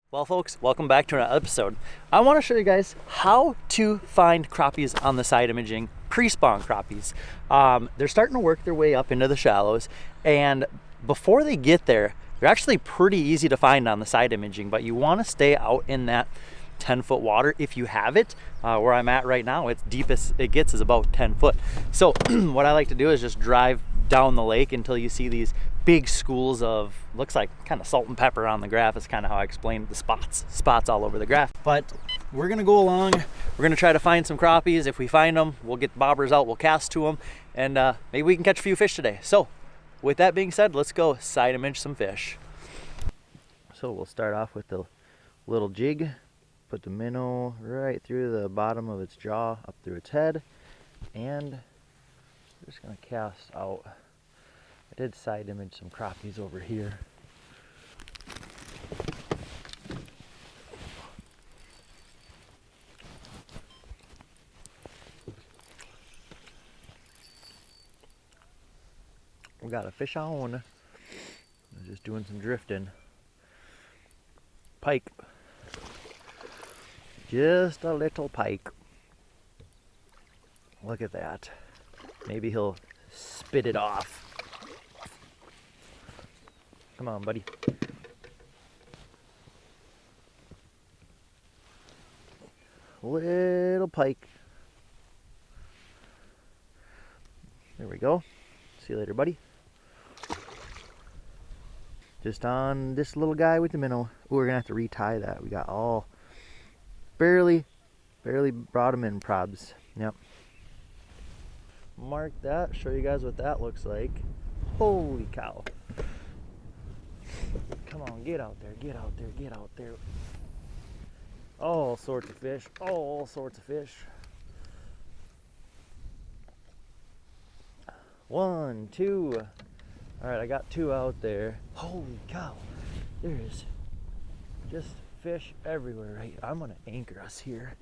Well folks, welcome back to another episode. I want to show you guys how to find crappies on the side imaging, pre-spawn crappies. They're starting to work their way up into the shallows, and before they get there, they're actually pretty easy to find on the side imaging, but you want to stay out in that 10-foot water if you have it. Where I'm at right now, it's deepest it gets is about 10 foot. So what I like to do is just drive down the lake until you see these big schools of, looks like kind of salt and pepper on the graph is kind of how I explained the spots all over the graph. But we're gonna go along, we're gonna try to find some crappies. If we find them, we'll get the bobbers out, we'll cast to them, and maybe we can catch a few fish today. So with that being said, let's go side image some fish. So we'll start off with the little jig, put the minnow right through the bottom of its jaw, up through its head, and we're just gonna cast out. I did side image some crappies over here. We got a fish on. I was just doing some drifting. Pike. Just a little pike. Look at that. Maybe he'll spit it off. Come on, buddy. Little pike. There we go. See you later, buddy. Just on this little guy with the minnow. Ooh, we're gonna have to retie that. We got all barely brought him in probs. Yep. Mark that, show you guys what that looks like. Holy cow. Come on, get out there, get out there, get out there. All sorts of fish, all sorts of fish. 1, 2. All right, I got 2 out there. Holy cow, there's just fish everywhere, right? I'm gonna anchor us here.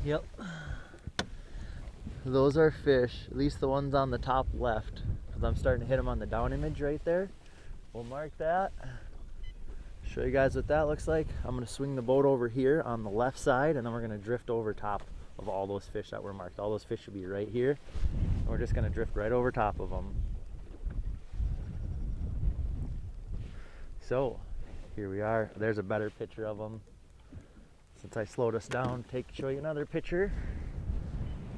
Yep. Those are fish, at least the ones on the top left, because I'm starting to hit them on the down image right there. We'll mark that. Show you guys what that looks like. I'm gonna swing the boat over here on the left side, and then we're gonna drift over top of all those fish that were marked. All those fish should be right here. And we're just gonna drift right over top of them. So here we are. There's a better picture of them. Since I slowed us down, show you another picture.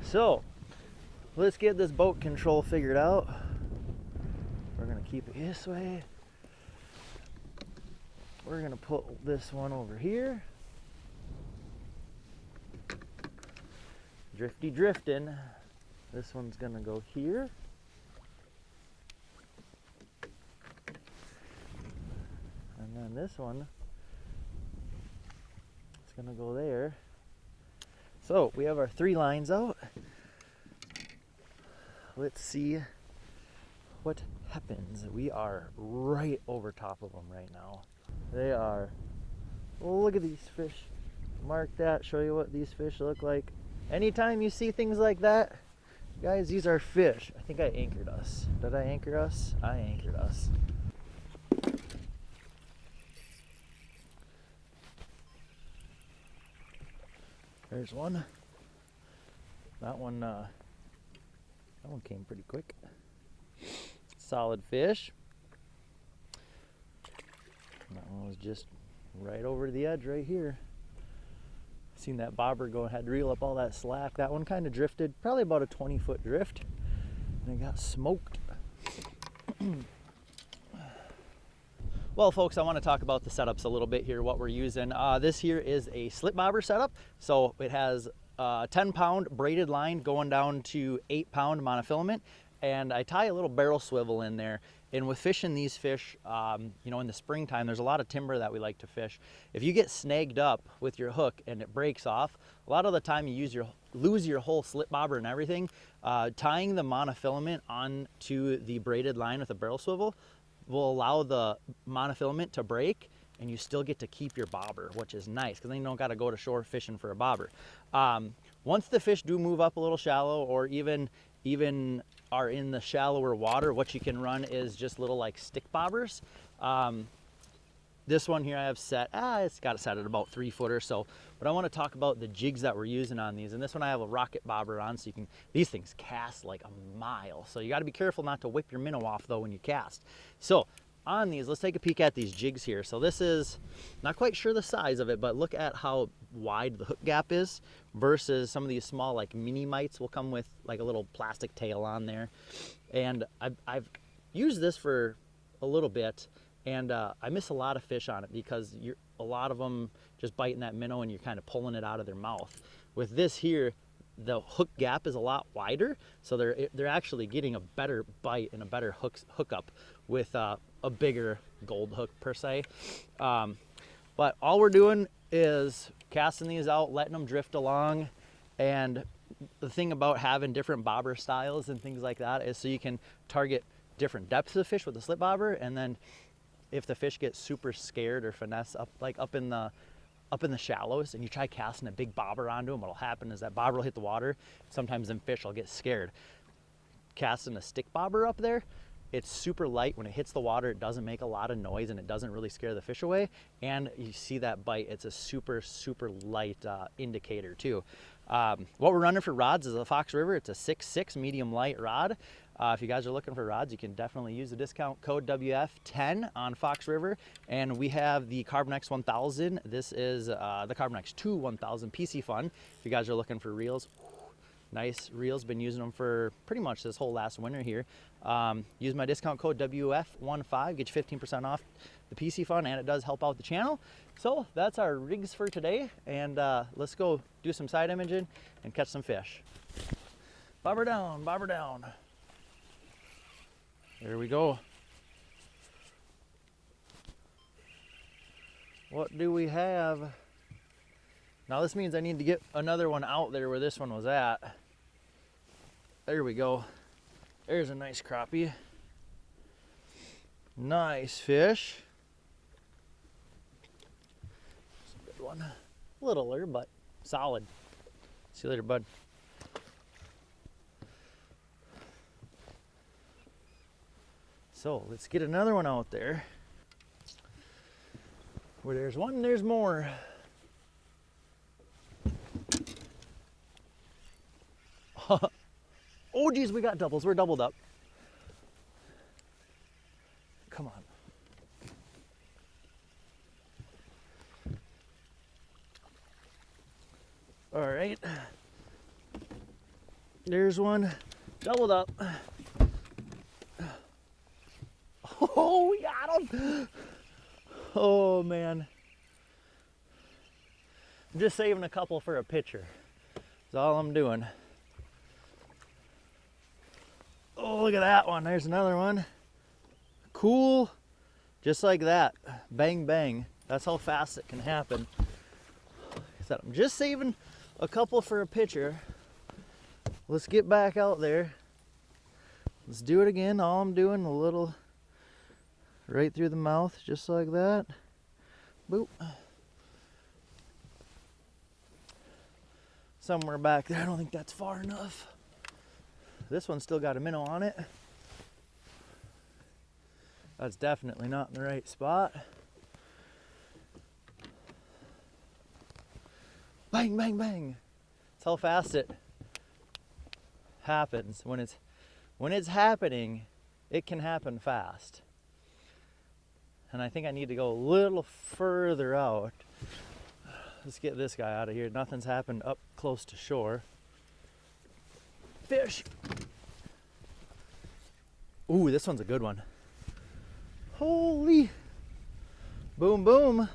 So let's get this boat control figured out. We're gonna keep it this way. We're gonna put this one over here. Drifty drifting. This one's gonna go here. And then this one is gonna go there. So we have our 3 lines out. Let's see what happens. We are right over top of them right now. They are, well, look at these fish. Mark that, show you what these fish look like. Anytime you see things like that, guys, these are fish. I think I anchored us. Did I anchor us? I anchored us. There's one. That one came pretty quick. Solid fish. That one was just right over the edge right here. Seen that bobber go and had to reel up all that slack. That one kind of drifted, probably about a 20-foot drift, and it got smoked. Well folks, I want to talk about the setups a little bit here, what we're using. This here is a slip bobber setup. So it has 10-pound braided line going down to 8-pound monofilament, and I tie a little barrel swivel in there. And with fishing these fish, you know, in the springtime, there's a lot of timber that we like to fish. If you get snagged up with your hook and it breaks off, a lot of the time you lose your whole slip bobber and everything. Tying the monofilament onto the braided line with a barrel swivel will allow the monofilament to break, and you still get to keep your bobber, which is nice, because then you don't got to go to shore fishing for a bobber. Once the fish do move up a little shallow, or even are in the shallower water, what you can run is just little like stick bobbers. This one here I have set, it's got it set at about 3 foot or so. But I want to talk about the jigs that we're using on these. And this one I have a rocket bobber on, so you can, these things cast like a mile. So you got to be careful not to whip your minnow off though when you cast. So on these, let's take a peek at these jigs here. So this is, not quite sure the size of it, but look at how wide the hook gap is versus some of these small like mini mites will come with like a little plastic tail on there. And I've used this for a little bit, and I miss a lot of fish on it because a lot of them just biting that minnow and you're kind of pulling it out of their mouth. With this here, the hook gap is a lot wider, so they're actually getting a better bite and a better hookup with a bigger gold hook per se. But all we're doing is casting these out, letting them drift along. And the thing about having different bobber styles and things like that is so you can target different depths of fish with the slip bobber, and then if the fish gets super scared or finesse up in the shallows and you try casting a big bobber onto them, what'll happen is that bobber will hit the water. Sometimes them fish will get scared. Casting a stick bobber up there, it's super light. When it hits the water, it doesn't make a lot of noise and it doesn't really scare the fish away. And you see that bite, it's a super, super light indicator too. What we're running for rods is a Fox River. It's a 6.6 medium light rod. If you guys are looking for rods, you can definitely use the discount code WF10 on Fox River. And we have the Carbon X 1000. This is the Carbon X 2 1000 PC Fun. If you guys are looking for reels, nice reels. Been using them for pretty much this whole last winter here. Use my discount code WF15, get you 15% off the PC Fun, and it does help out the channel. So that's our rigs for today, and let's go do some side imaging and catch some fish. Bobber down, bobber down. There we go. What do we have? Now this means I need to get another one out there where this one was at. There we go. There's a nice crappie. Nice fish. That's a good one. Littler, but solid. See you later, bud. So let's get another one out there. Where there's one, there's more. Oh geez, we got doubles. We're doubled up. Come on. All right. There's one. Doubled up. Oh, we got him. Oh man. I'm just saving a couple for a picture. That's all I'm doing. Oh, look at that one. There's another one. Cool. Just like that. Bang, bang. That's how fast it can happen. Like I said, I'm just saving a couple for a picture. Let's get back out there. Let's do it again. All I'm doing, a little right through the mouth, just like that. Boop. Somewhere back there. I don't think that's far enough. This one's still got a minnow on it. That's definitely not in the right spot. Bang, bang, bang. That's how fast it happens. When it's happening, it can happen fast. And I think I need to go a little further out. Let's get this guy out of here. Nothing's happened up close to shore. Fish. Ooh, this one's a good one. Holy. Boom, boom.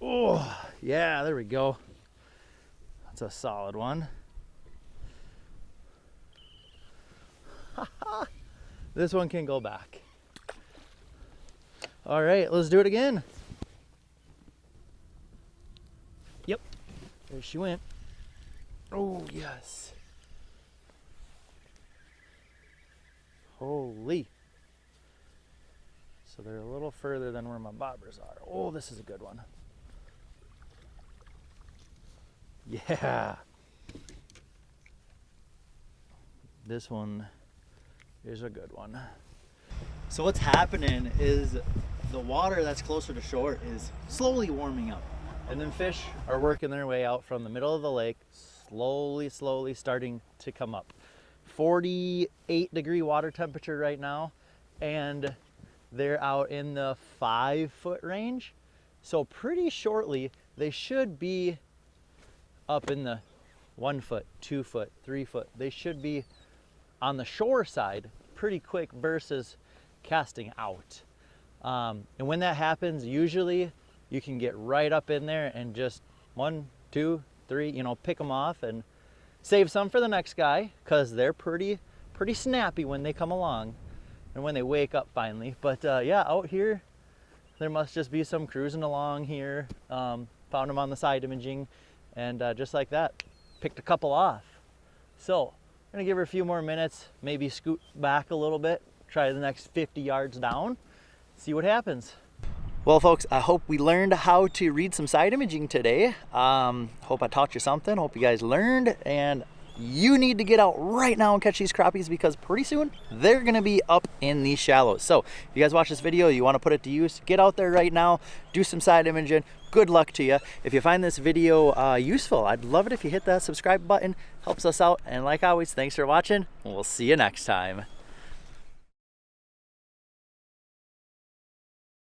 Oh, yeah, there we go. That's a solid one. This one can go back. All right, let's do it again. Yep, there she went. Oh, yes. Holy. So they're a little further than where my bobbers are. Oh, this is a good one. Yeah. This one is a good one. So what's happening is the water that's closer to shore is slowly warming up. And then fish are working their way out from the middle of the lake, slowly starting to come up. 48-degree water temperature right now, and they're out in the 5-foot range. So pretty shortly, they should be up in the 1 foot, 2 foot, 3 foot. They should be on the shore side pretty quick versus casting out. And when that happens, usually you can get right up in there and just 1, 2, 3, you know, pick them off and save some for the next guy, because they're pretty snappy when they come along and when they wake up finally. But yeah, out here, there must just be some cruising along here. Found them on the side imaging, and just like that, picked a couple off. So I'm gonna give her a few more minutes, maybe scoot back a little bit, try the next 50 yards down, see what happens. Well, folks, I hope we learned how to read some side imaging today. Hope I taught you something. Hope you guys learned, and you need to get out right now and catch these crappies, because pretty soon they're gonna be up in these shallows. So if you guys watch this video, you wanna put it to use, get out there right now, do some side imaging. Good luck to you. If you find this video useful, I'd love it if you hit that subscribe button. Helps us out. And like always, thanks for watching, and we'll see you next time.